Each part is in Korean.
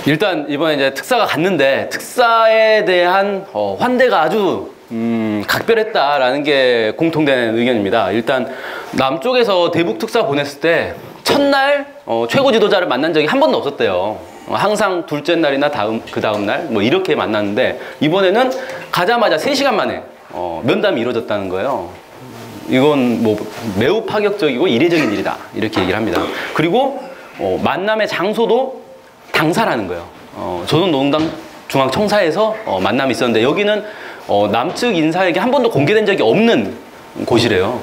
일단 이번에 이제 특사가 갔는데 특사에 대한 환대가 아주 각별했다라는 게 공통된 의견입니다. 일단 남쪽에서 대북 특사 보냈을 때 첫날 최고 지도자를 만난 적이 한 번도 없었대요. 항상 둘째 날이나 그 다음 날 뭐 이렇게 만났는데 이번에는 가자마자 3시간 만에 면담이 이루어졌다는 거예요. 이건 뭐 매우 파격적이고 이례적인 일이다 이렇게 얘기를 합니다. 그리고 만남의 장소도 당사라는 거예요. 조선노동당 중앙청사에서 만남이 있었는데 여기는 남측 인사에게 한 번도 공개된 적이 없는 곳이래요.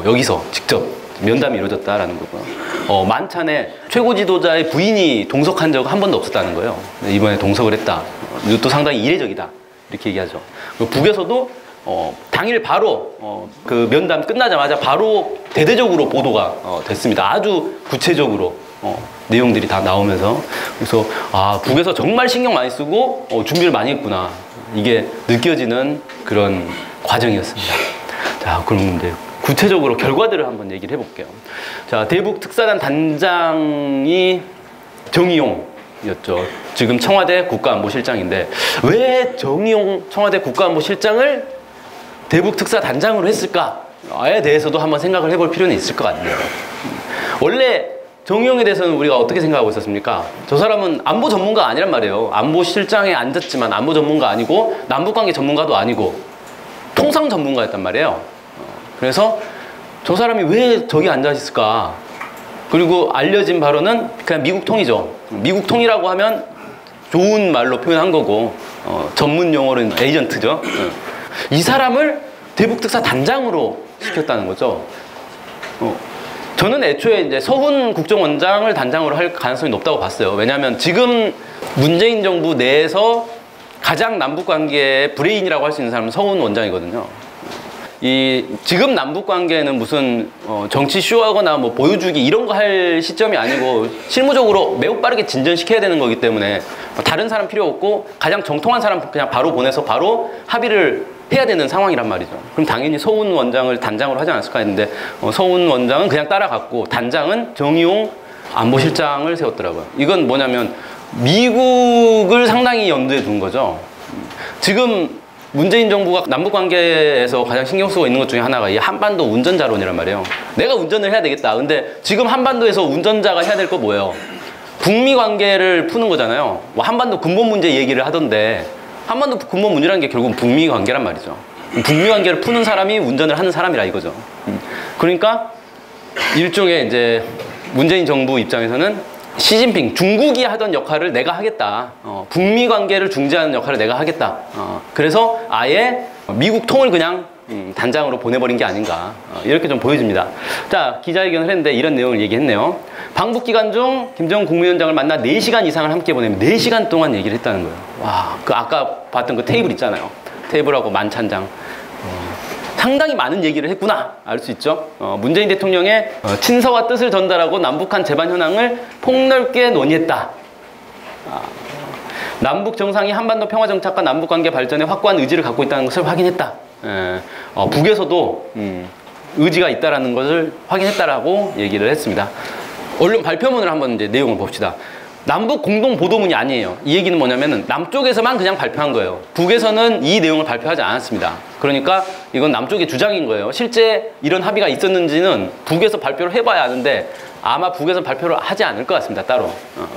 여기서 직접 면담이 이루어졌다라는 거고요. 만찬에 최고 지도자의 부인이 동석한 적은 한 번도 없었다는 거예요. 이번에 동석을 했다. 이것도 상당히 이례적이다. 이렇게 얘기하죠. 북에서도 당일 바로 그 면담 끝나자마자 바로 대대적으로 보도가 됐습니다. 아주 구체적으로 내용들이 다 나오면서 그래서 북에서 정말 신경 많이 쓰고 준비를 많이 했구나 이게 느껴지는 그런 과정이었습니다. 자, 그럼 이제 구체적으로 결과들을 한번 얘기를 해볼게요. 자, 대북 특사단 단장이 정의용이었죠. 지금 청와대 국가안보실장인데 왜 정의용 청와대 국가안보실장을 대북 특사 단장으로 했을까에 대해서도 한번 생각을 해볼 필요는 있을 것 같네요. 원래 정의용에 대해서는 우리가 어떻게 생각하고 있었습니까? 저 사람은 안보 전문가 아니란 말이에요. 안보실장에 앉았지만 안보 전문가 아니고 남북관계 전문가도 아니고 통상 전문가였단 말이에요. 그래서 저 사람이 왜 저기 앉아 있을까? 그리고 알려진 바로는 그냥 미국통이죠. 미국통이라고 하면 좋은 말로 표현한 거고 전문 용어로는 에이전트죠. 이 사람을 대북 특사 단장으로 시켰다는 거죠. 저는 애초에 이제 서훈 국정원장을 단장으로 할 가능성이 높다고 봤어요. 왜냐하면 지금 문재인 정부 내에서 가장 남북 관계의 브레인이라고 할 수 있는 사람은 서훈 원장이거든요. 지금 남북 관계는 무슨 정치 쇼하거나 뭐 보여주기 이런 거 할 시점이 아니고 실무적으로 매우 빠르게 진전시켜야 되는 거기 때문에 다른 사람 필요 없고 가장 정통한 사람 그냥 바로 보내서 바로 합의를 해야 되는 상황이란 말이죠. 그럼 당연히 서훈 원장을 단장으로 하지 않았을까 했는데 서훈 원장은 그냥 따라갔고 단장은 정의용 안보실장을 세웠더라고요. 이건 뭐냐면 미국을 상당히 염두에 둔 거죠. 지금 문재인 정부가 남북관계에서 가장 신경 쓰고 있는 것 중에 하나가 이 한반도 운전자론이란 말이에요. 내가 운전을 해야 되겠다. 근데 지금 한반도에서 운전자가 해야 될 거 뭐예요? 북미 관계를 푸는 거잖아요. 뭐 한반도 근본 문제 얘기를 하던데 한반도 근본 문제라는 게 결국은 북미 관계란 말이죠. 북미 관계를 푸는 사람이 운전을 하는 사람이라 이거죠. 그러니까 일종의 이제 문재인 정부 입장에서는 시진핑, 중국이 하던 역할을 내가 하겠다. 북미 관계를 중재하는 역할을 내가 하겠다. 그래서 아예 미국 통을 그냥 단장으로 보내버린 게 아닌가. 이렇게 좀 보여집니다. 자, 기자회견을 했는데 이런 내용을 얘기했네요. 방북 기간 중 김정은 국무위원장을 만나 4시간 이상을 함께 보내면 4시간 동안 얘기를 했다는 거예요. 와, 그 아까 봤던 그 테이블 있잖아요. 테이블하고 만찬장. 상당히 많은 얘기를 했구나 알 수 있죠. 문재인 대통령의 친서와 뜻을 전달하고 남북한 재반 현황을 폭넓게 논의했다. 남북 정상이 한반도 평화 정착과 남북 관계 발전에 확고한 의지를 갖고 있다는 것을 확인했다. 북에서도 의지가 있다라는 것을 확인했다라고 얘기를 했습니다. 언론 발표문을 한번 이제 내용을 봅시다. 남북 공동 보도문이 아니에요. 이 얘기는 뭐냐면은 남쪽에서만 그냥 발표한 거예요. 북에서는 이 내용을 발표하지 않았습니다. 그러니까 이건 남쪽의 주장인 거예요. 실제 이런 합의가 있었는지는 북에서 발표를 해봐야 아는데 아마 북에서 발표를 하지 않을 것 같습니다. 따로.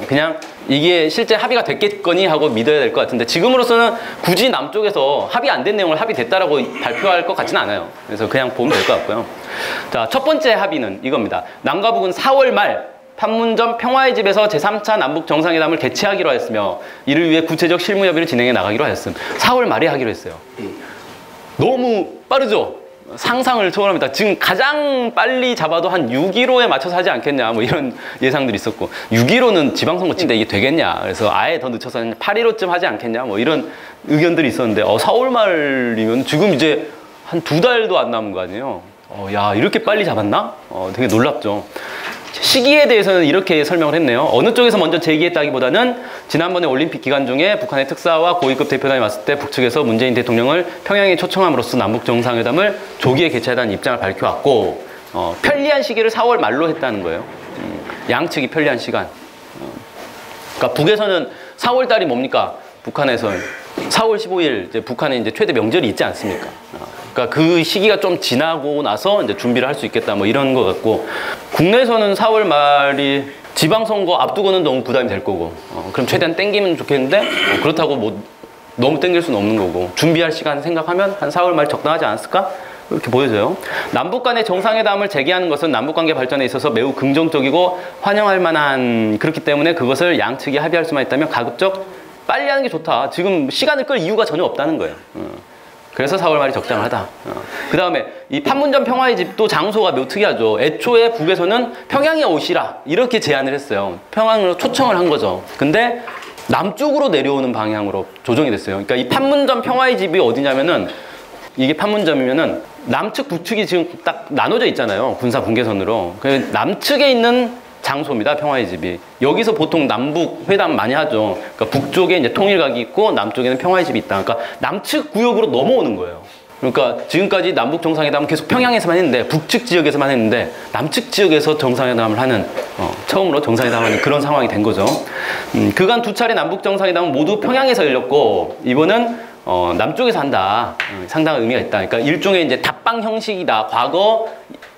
그냥 이게 실제 합의가 됐겠거니 하고 믿어야 될 것 같은데 지금으로서는 굳이 남쪽에서 합의 안 된 내용을 합의됐다라고 발표할 것 같지는 않아요. 그래서 그냥 보면 될 것 같고요. 자, 첫 번째 합의는 이겁니다. 남과 북은 4월 말 판문점 평화의 집에서 제3차 남북 정상회담을 개최하기로 하였으며 이를 위해 구체적 실무 협의를 진행해 나가기로 하였음. 4월 말에 하기로 했어요. 너무 빠르죠? 상상을 초월합니다. 지금 가장 빨리 잡아도 한 6.15에 맞춰서 하지 않겠냐 뭐 이런 예상들이 있었고 6.15는 지방선거 치는데 이게 되겠냐 그래서 아예 더 늦춰서 8.15쯤 하지 않겠냐 뭐 이런 의견들이 있었는데 4월 말이면 지금 이제 한 2달도 안 남은 거 아니에요. 야 이렇게 빨리 잡았나? 되게 놀랍죠. 시기에 대해서는 이렇게 설명을 했네요. 어느 쪽에서 먼저 제기했다기보다는 지난번에 올림픽 기간 중에 북한의 특사와 고위급 대표단이 왔을 때 북측에서 문재인 대통령을 평양에 초청함으로써 남북정상회담을 조기에 개최하자는 입장을 밝혀왔고 편리한 시기를 4월 말로 했다는 거예요. 양측이 편리한 시간. 그러니까 북에서는 4월 달이 뭡니까? 북한에서는 4월 15일 이제 북한에 이제 최대 명절이 있지 않습니까? 그러니까 그 시기가 좀 지나고 나서 이제 준비를 할 수 있겠다 뭐 이런 것 같고, 국내에서는 4월 말이 지방선거 앞두고는 너무 부담이 될 거고, 그럼 최대한 땡기면 좋겠는데 그렇다고 뭐 너무 땡길 수는 없는 거고, 준비할 시간 생각하면 한 4월 말 적당하지 않았을까? 이렇게 보여져요. 남북 간의 정상회담을 재개하는 것은 남북관계 발전에 있어서 매우 긍정적이고 환영할 만한, 그렇기 때문에 그것을 양측이 합의할 수만 있다면 가급적 빨리 하는 게 좋다. 지금 시간을 끌 이유가 전혀 없다는 거예요. 그래서 4월 말이 적당하다. 그 다음에 이 판문점 평화의 집도 장소가 매우 특이하죠. 애초에 북에서는 평양에 오시라 이렇게 제안을 했어요. 평양으로 초청을 한 거죠. 근데 남쪽으로 내려오는 방향으로 조정이 됐어요. 그러니까 이 판문점 평화의 집이 어디냐면은, 이게 판문점이면은 남측 북측이 지금 딱 나눠져 있잖아요. 군사 분계선으로. 그 남측에 있는 장소입니다. 평화의 집이. 여기서 보통 남북 회담 많이 하죠. 그러니까 북쪽에 이제 통일각이 있고 남쪽에는 평화의 집이 있다. 그러니까 남측 구역으로 넘어오는 거예요. 그러니까 지금까지 남북 정상회담은 계속 평양에서만 했는데, 북측 지역에서만 했는데, 남측 지역에서 정상회담을 하는, 처음으로 정상회담을 하는 그런 상황이 된 거죠. 그간 두 차례 남북 정상회담은 모두 평양에서 열렸고, 이번은 남쪽에서 한다. 상당한 의미가 있다. 그러니까 일종의 이제 답방 형식이다. 과거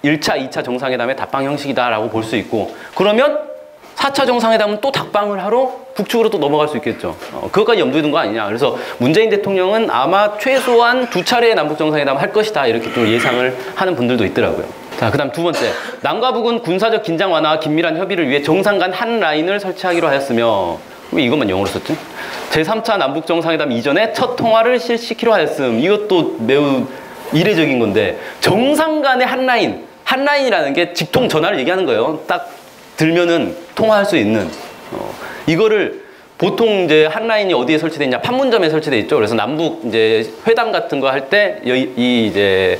1차, 2차 정상회담의 답방 형식이다라고 볼 수 있고, 그러면 4차 정상회담은 또 답방을 하러 북측으로 또 넘어갈 수 있겠죠. 그것까지 염두에 둔 거 아니냐. 그래서 문재인 대통령은 아마 최소한 2차례의 남북 정상회담 할 것이다. 이렇게 좀 예상을 하는 분들도 있더라고요. 자, 그 다음 두 번째. 남과 북은 군사적 긴장 완화와 긴밀한 협의를 위해 정상 간 한 라인을 설치하기로 하였으며, 왜 이것만 영어로 썼지? 제3차 남북 정상회담 이전에 첫 통화를 실시키로 하였음. 이것도 매우 이례적인 건데, 정상 간의 한 라인이라는 게 직통 전화를 얘기하는 거예요. 딱 들면은 통화할 수 있는. 이거를 보통 이제 한 라인이 어디에 설치되어 있냐? 판문점에 설치되어 있죠. 그래서 남북 이제 회담 같은 거 할 때 이 이제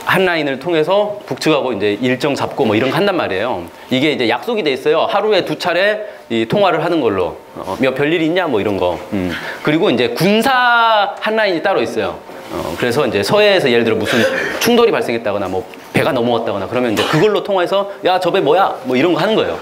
한 라인을 통해서 북측하고 이제 일정 잡고 뭐 이런 거 한단 말이에요. 이게 이제 약속이 돼 있어요. 하루에 2차례 이 통화를 하는 걸로. 별일이 있냐 뭐 이런 거. 그리고 이제 군사 한 라인이 따로 있어요. 그래서 이제 서해에서 예를 들어 무슨 충돌이 발생했다거나 뭐 배가 넘어왔다거나 그러면 이제 그걸로 통화해서 야, 저 배 뭐야? 뭐 이런 거 하는 거예요.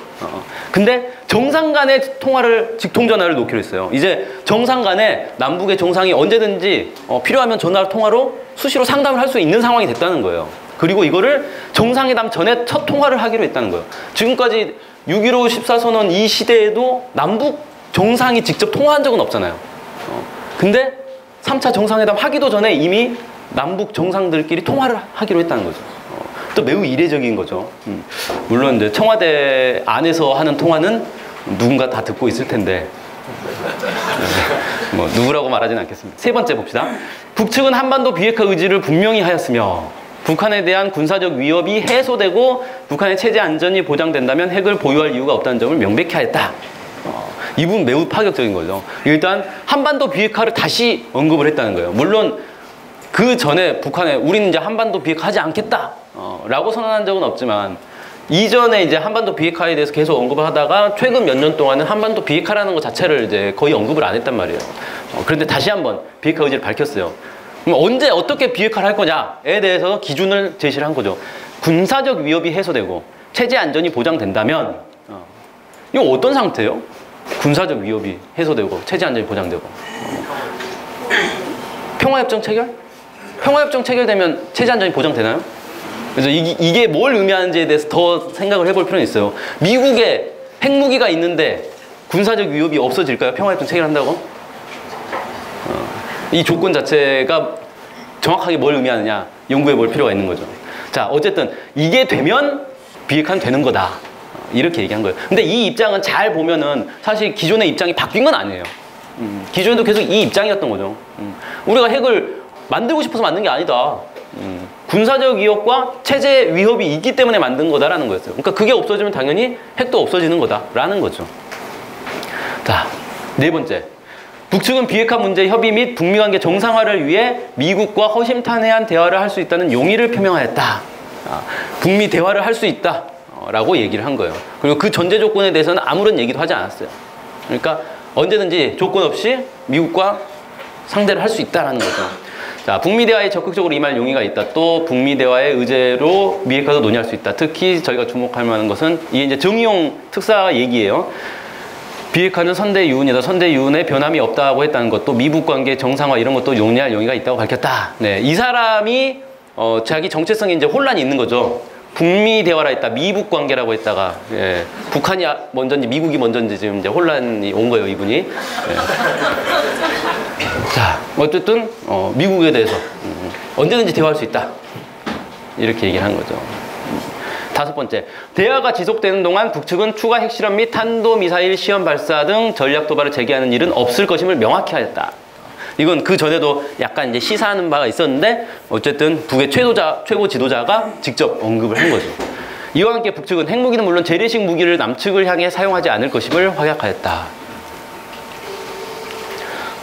근데 정상 간의 통화를, 직통전화를 놓기로 했어요. 이제 정상 간에 남북의 정상이 언제든지 필요하면 통화로 수시로 상담을 할 수 있는 상황이 됐다는 거예요. 그리고 이거를 정상회담 전에 첫 통화를 하기로 했다는 거예요. 지금까지 6.15 14선언 이 시대에도 남북 정상이 직접 통화한 적은 없잖아요. 근데 3차 정상회담 하기도 전에 이미 남북 정상들끼리 통화를 하기로 했다는 거죠. 또 매우 이례적인 거죠. 물론 이제 청와대 안에서 하는 통화는 누군가 다 듣고 있을 텐데, 뭐 누구라고 말하진 않겠습니다. 세 번째 봅시다. 북측은 한반도 비핵화 의지를 분명히 하였으며 북한에 대한 군사적 위협이 해소되고 북한의 체제 안전이 보장된다면 핵을 보유할 이유가 없다는 점을 명백히 하였다. 이 부분 매우 파격적인 거죠. 일단 한반도 비핵화를 다시 언급을 했다는 거예요. 물론 그 전에 북한에 우리는 이제 한반도 비핵화하지 않겠다 라고 선언한 적은 없지만, 이전에 이제 한반도 비핵화에 대해서 계속 언급을 하다가 최근 몇 년 동안은 한반도 비핵화라는 것 자체를 이제 거의 언급을 안 했단 말이에요. 그런데 다시 한번 비핵화 의지를 밝혔어요. 그럼 언제 어떻게 비핵화를 할 거냐에 대해서 기준을 제시를 한 거죠. 군사적 위협이 해소되고 체제 안전이 보장된다면, 이거 어떤 상태예요? 군사적 위협이 해소되고 체제 안전이 보장되고 평화협정 체결? 평화협정 체결되면 체제 안전이 보장되나요? 그래서 이게 뭘 의미하는지에 대해서 더 생각을 해볼 필요는 있어요. 미국에 핵무기가 있는데 군사적 위협이 없어질까요? 평화협정 체결한다고? 이 조건 자체가 정확하게 뭘 의미하느냐 연구해 볼 필요가 있는 거죠. 자, 어쨌든 이게 되면 비핵화는 되는 거다. 이렇게 얘기한 거예요. 근데 이 입장은 잘 보면은 사실 기존의 입장이 바뀐 건 아니에요. 기존에도 계속 이 입장이었던 거죠. 우리가 핵을 만들고 싶어서 만든 게 아니다. 군사적 위협과 체제 위협이 있기 때문에 만든 거다라는 거였어요. 그러니까 그게 없어지면 당연히 핵도 없어지는 거다라는 거죠. 자, 네 번째. 북측은 비핵화 문제 협의 및 북미 관계 정상화를 위해 미국과 허심탄회한 대화를 할 수 있다는 용의를 표명하였다. 북미 대화를 할 수 있다. 라고 얘기를 한 거예요. 그리고 그 전제 조건에 대해서는 아무런 얘기도 하지 않았어요. 그러니까 언제든지 조건 없이 미국과 상대를 할 수 있다라는 거죠. 자, 북미 대화에 적극적으로 임할 용의가 있다. 또 북미 대화의 의제로 비핵화도 논의할 수 있다. 특히 저희가 주목할 만한 것은 이게 이제 정의용 특사 얘기예요. 비핵화는 선대유운이다. 선대유운에 변함이 없다고 했다는 것도 미북 관계 정상화 이런 것도 용리할 용의가 있다고 밝혔다. 네, 이 사람이 자기 정체성에 이제 혼란이 있는 거죠. 북미 대화라 했다. 미북 관계라고 했다가 예, 북한이 먼저인지 미국이 먼저인지 지금 이제 혼란이 온 거예요, 이분이. 예. 자, 어쨌든 미국에 대해서 언제든지 대화할 수 있다. 이렇게 얘기를 한 거죠. 다섯 번째, 대화가 지속되는 동안 북측은 추가 핵실험 및 탄도미사일 시험 발사 등 전략 도발을 제기하는 일은 없을 것임을 명확히 하였다. 이건 그 전에도 약간 이제 시사하는 바가 있었는데 어쨌든 북의 최고 지도자가 직접 언급을 한 거죠. 이와 함께 북측은 핵무기는 물론 재래식 무기를 남측을 향해 사용하지 않을 것임을 확약하였다.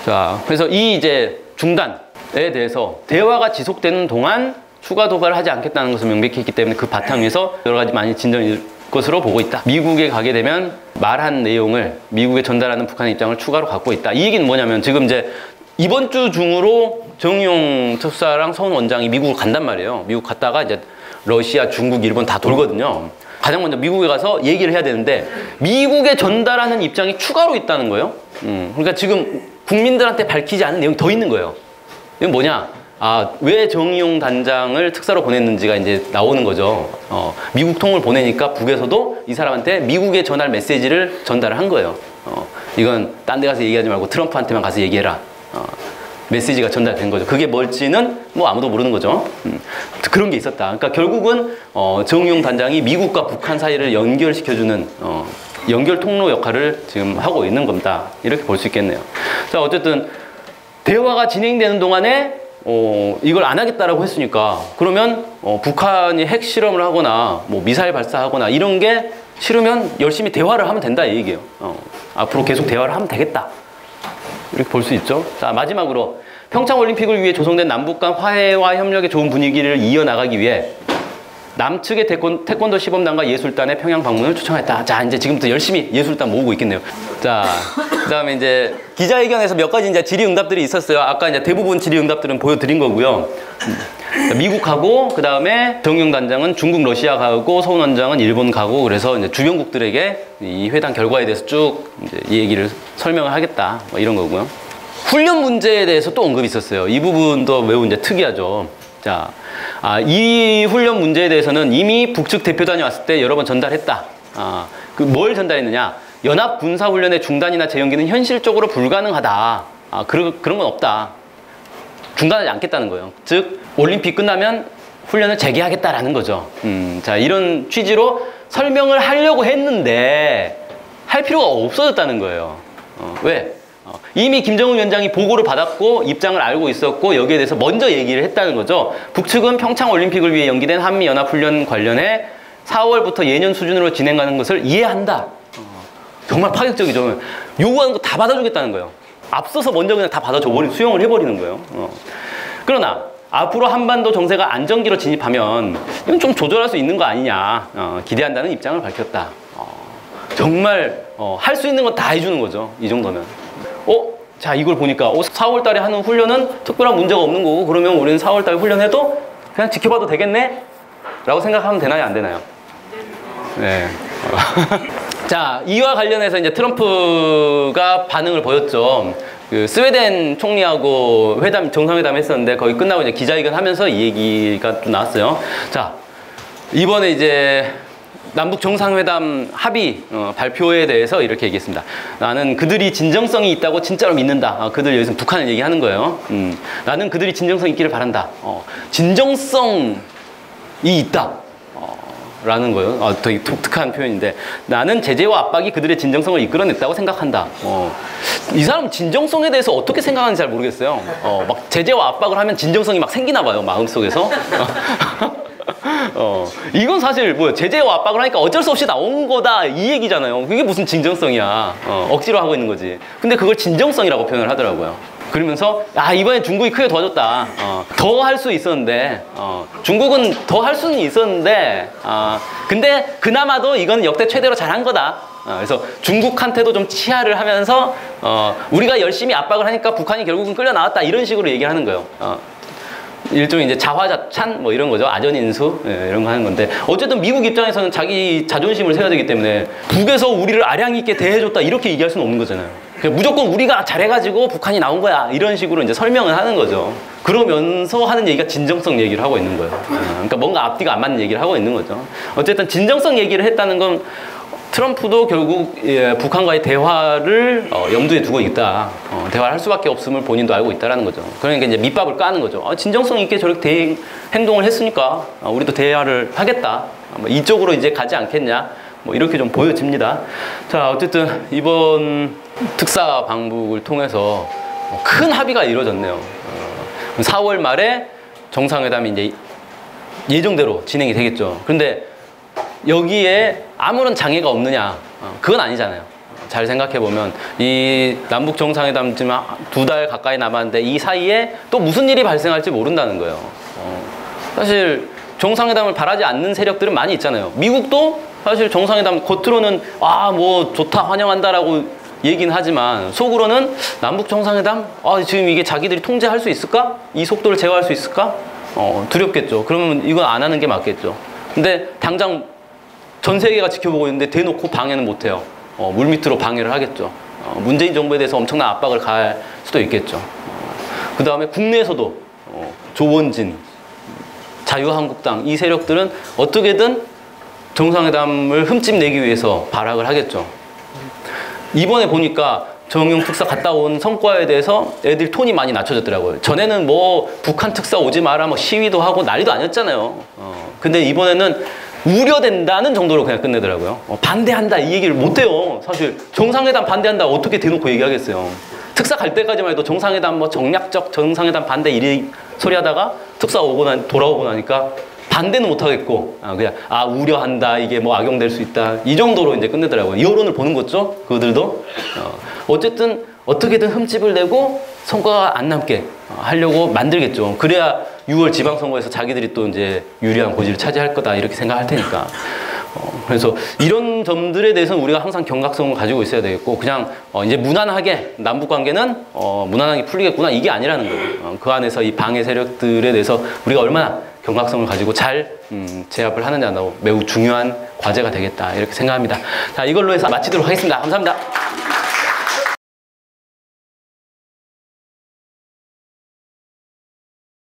자, 그래서 이 이제 중단에 대해서 대화가 지속되는 동안 추가 도발을 하지 않겠다는 것을 명백히 했기 때문에 그 바탕 위에서 여러 가지 많이 진전일 것으로 보고 있다. 미국에 가게 되면 말한 내용을 미국에 전달하는 북한의 입장을 추가로 갖고 있다. 이 얘기는 뭐냐면 지금 이제 이번 주 중으로 정의용 특사랑 서훈 원장이 미국을 간단 말이에요. 미국 갔다가 이제 러시아, 중국, 일본 다 돌거든요. 가장 먼저 미국에 가서 얘기를 해야 되는데 미국에 전달하는 입장이 추가로 있다는 거예요. 그러니까 지금 국민들한테 밝히지 않은 내용이 더 있는 거예요. 이건 뭐냐? 왜 정의용 단장을 특사로 보냈는지가 이제 나오는 거죠. 미국 통을 보내니까 북에서도 이 사람한테 미국에 전할 메시지를 전달을 한 거예요. 이건 딴 데 가서 얘기하지 말고 트럼프한테만 가서 얘기해라. 메시지가 전달된 거죠. 그게 뭘지는 뭐 아무도 모르는 거죠. 그런 게 있었다. 그러니까 결국은 정의용 단장이 미국과 북한 사이를 연결시켜주는 연결 통로 역할을 지금 하고 있는 겁니다. 이렇게 볼 수 있겠네요. 자, 어쨌든 대화가 진행되는 동안에 이걸 안 하겠다라고 했으니까 그러면 북한이 핵 실험을 하거나 뭐 미사일 발사하거나 이런 게 싫으면 열심히 대화를 하면 된다 이 얘기예요. 앞으로 계속 대화를 하면 되겠다. 이렇게 볼 수 있죠. 자, 마지막으로 평창올림픽을 위해 조성된 남북 간 화해와 협력의 좋은 분위기를 이어나가기 위해 남측의 태권도 시범단과 예술단의 평양 방문을 초청했다. 자, 이제 지금부터 열심히 예술단 모으고 있겠네요. 자, 그 다음에 이제 기자회견에서 몇 가지 이제 질의응답들이 있었어요. 아까 이제 대부분 질의응답들은 보여드린 거고요. 미국하고, 그 다음에 정의용 단장은 중국, 러시아 가고, 서훈 원장은 일본 가고, 그래서 이제 주변국들에게 이 회담 결과에 대해서 쭉 이제 이 얘기를 설명을 하겠다. 뭐 이런 거고요. 훈련 문제에 대해서 또 언급이 있었어요. 이 부분도 매우 이제 특이하죠. 자, 이 훈련 문제에 대해서는 이미 북측 대표단이 왔을 때 여러 번 전달했다. 그 뭘 전달했느냐? 연합 군사 훈련의 중단이나 재연기는 현실적으로 불가능하다. 그런 건 없다. 중단하지 않겠다는 거예요. 즉 올림픽 끝나면 훈련을 재개하겠다라는 거죠. 자, 이런 취지로 설명을 하려고 했는데 할 필요가 없어졌다는 거예요. 왜? 이미 김정은 위원장이 보고를 받았고 입장을 알고 있었고 여기에 대해서 먼저 얘기를 했다는 거죠. 북측은 평창올림픽을 위해 연기된 한미연합훈련 관련해 4월부터 예년 수준으로 진행하는 것을 이해한다. 정말 파격적이죠. 요구하는 거 다 받아주겠다는 거예요. 앞서서 먼저 그냥 다 수용을 해버리는 거예요. 그러나 앞으로 한반도 정세가 안정기로 진입하면 이건 좀 조절할 수 있는 거 아니냐 기대한다는 입장을 밝혔다. 정말 할 수 있는 건 다 해주는 거죠. 이 정도면. 자, 이걸 보니까 4월 달에 하는 훈련은 특별한 문제가 없는 거고 그러면 우리는 4월 달에 훈련해도 그냥 지켜봐도 되겠네? 라고 생각하면 되나요? 안 되나요? 네. 자, 이와 관련해서 이제 트럼프가 반응을 보였죠. 그 스웨덴 총리하고 정상회담 했었는데 거기 끝나고 이제 기자회견 하면서 이 얘기가 또 나왔어요. 자, 이번에 이제 남북 정상회담 합의 발표에 대해서 이렇게 얘기했습니다. 나는 그들이 진정성이 있다고 진짜로 믿는다. 그들 여기서 북한을 얘기하는 거예요. 나는 그들이 진정성이 있기를 바란다. 진정성이 있다. 라는 거예요. 되게 독특한 표현인데 나는 제재와 압박이 그들의 진정성을 이끌어냈다고 생각한다. 이 사람 진정성에 대해서 어떻게 생각하는지 잘 모르겠어요. 막 제재와 압박을 하면 진정성이 막 생기나 봐요. 마음속에서. 이건 사실 뭐야 제재와 압박을 하니까 어쩔 수 없이 나온 거다 이 얘기잖아요. 그게 무슨 진정성이야. 억지로 하고 있는 거지. 근데 그걸 진정성이라고 표현을 하더라고요. 그러면서 이번에 중국이 크게 도와줬다. 더 할 수 있었는데 중국은 더 할 수는 있었는데 근데 그나마도 이건 역대 최대로 잘한 거다. 그래서 중국한테도 좀 치하를 하면서 우리가 열심히 압박을 하니까 북한이 결국은 끌려 나왔다 이런 식으로 얘기를 하는 거예요. 일종의 이제 자화자찬 뭐 이런 거죠. 아전인수 예, 이런 거 하는 건데 어쨌든 미국 입장에서는 자기 자존심을 세워야 되기 때문에 북에서 우리를 아량 있게 대해줬다 이렇게 얘기할 수는 없는 거잖아요. 무조건 우리가 잘해가지고 북한이 나온 거야 이런 식으로 이제 설명을 하는 거죠. 그러면서 하는 얘기가 진정성 얘기를 하고 있는 거예요. 그러니까 뭔가 앞뒤가 안 맞는 얘기를 하고 있는 거죠. 어쨌든 진정성 얘기를 했다는 건 트럼프도 결국 예, 북한과의 대화를 염두에 두고 있다. 대화를 할 수밖에 없음을 본인도 알고 있다라는 거죠. 그러니까 이제 밑밥을 까는 거죠. 진정성 있게 저렇게 행동을 했으니까 우리도 대화를 하겠다. 이쪽으로 이제 가지 않겠냐. 뭐 이렇게 좀 보여집니다. 자, 어쨌든 이번 특사 방북을 통해서 큰 합의가 이루어졌네요. 4월 말에 정상회담이 이제 예정대로 진행이 되겠죠. 그런데 여기에 아무런 장애가 없느냐? 그건 아니잖아요. 잘 생각해보면 이 남북 정상회담 지금 2달 가까이 남았는데 이 사이에 또 무슨 일이 발생할지 모른다는 거예요. 사실 정상회담을 바라지 않는 세력들은 많이 있잖아요. 미국도 사실 정상회담 겉으로는 뭐 좋다 환영한다라고 얘기는 하지만 속으로는 남북 정상회담 지금 이게 자기들이 통제할 수 있을까? 이 속도를 제어할 수 있을까? 두렵겠죠. 그러면 이건 안 하는 게 맞겠죠. 근데 당장 전 세계가 지켜보고 있는데 대놓고 방해는 못해요. 물밑으로 방해를 하겠죠. 문재인 정부에 대해서 엄청난 압박을 가할 수도 있겠죠. 그 다음에 국내에서도 조원진, 자유한국당 이 세력들은 어떻게든 정상회담을 흠집내기 위해서 발악을 하겠죠. 이번에 보니까 정용 특사 갔다 온 성과에 대해서 애들 톤이 많이 낮춰졌더라고요. 전에는 뭐 북한 특사 오지 마라 뭐 시위도 하고 난리도 아니었잖아요. 근데 이번에는 우려된다는 정도로 그냥 끝내더라고요. 반대한다 이 얘기를 못해요. 사실 정상회담 반대한다 어떻게 대놓고 얘기하겠어요. 특사 갈 때까지만 해도 정상회담 뭐 정략적 정상회담 반대 이리 소리 하다가 특사 돌아오고 나니까 반대는 못하겠고 그냥 우려한다 이게 뭐 악용될 수 있다 이 정도로 이제 끝내더라고요. 여론을 보는 거죠. 그들도 어쨌든 어떻게든 흠집을 내고 성과가 안 남게 하려고 만들겠죠. 그래야 6월 지방선거에서 자기들이 또 이제 유리한 고지를 차지할 거다 이렇게 생각할 테니까. 그래서 이런 점들에 대해서는 우리가 항상 경각성을 가지고 있어야 되겠고 그냥 이제 무난하게 남북 관계는 무난하게 풀리겠구나 이게 아니라는 거예요. 그 안에서 이 방해 세력들에 대해서 우리가 얼마나 경각성을 가지고 잘 제압을 하느냐도 매우 중요한 과제가 되겠다 이렇게 생각합니다. 자, 이걸로 해서 마치도록 하겠습니다. 감사합니다.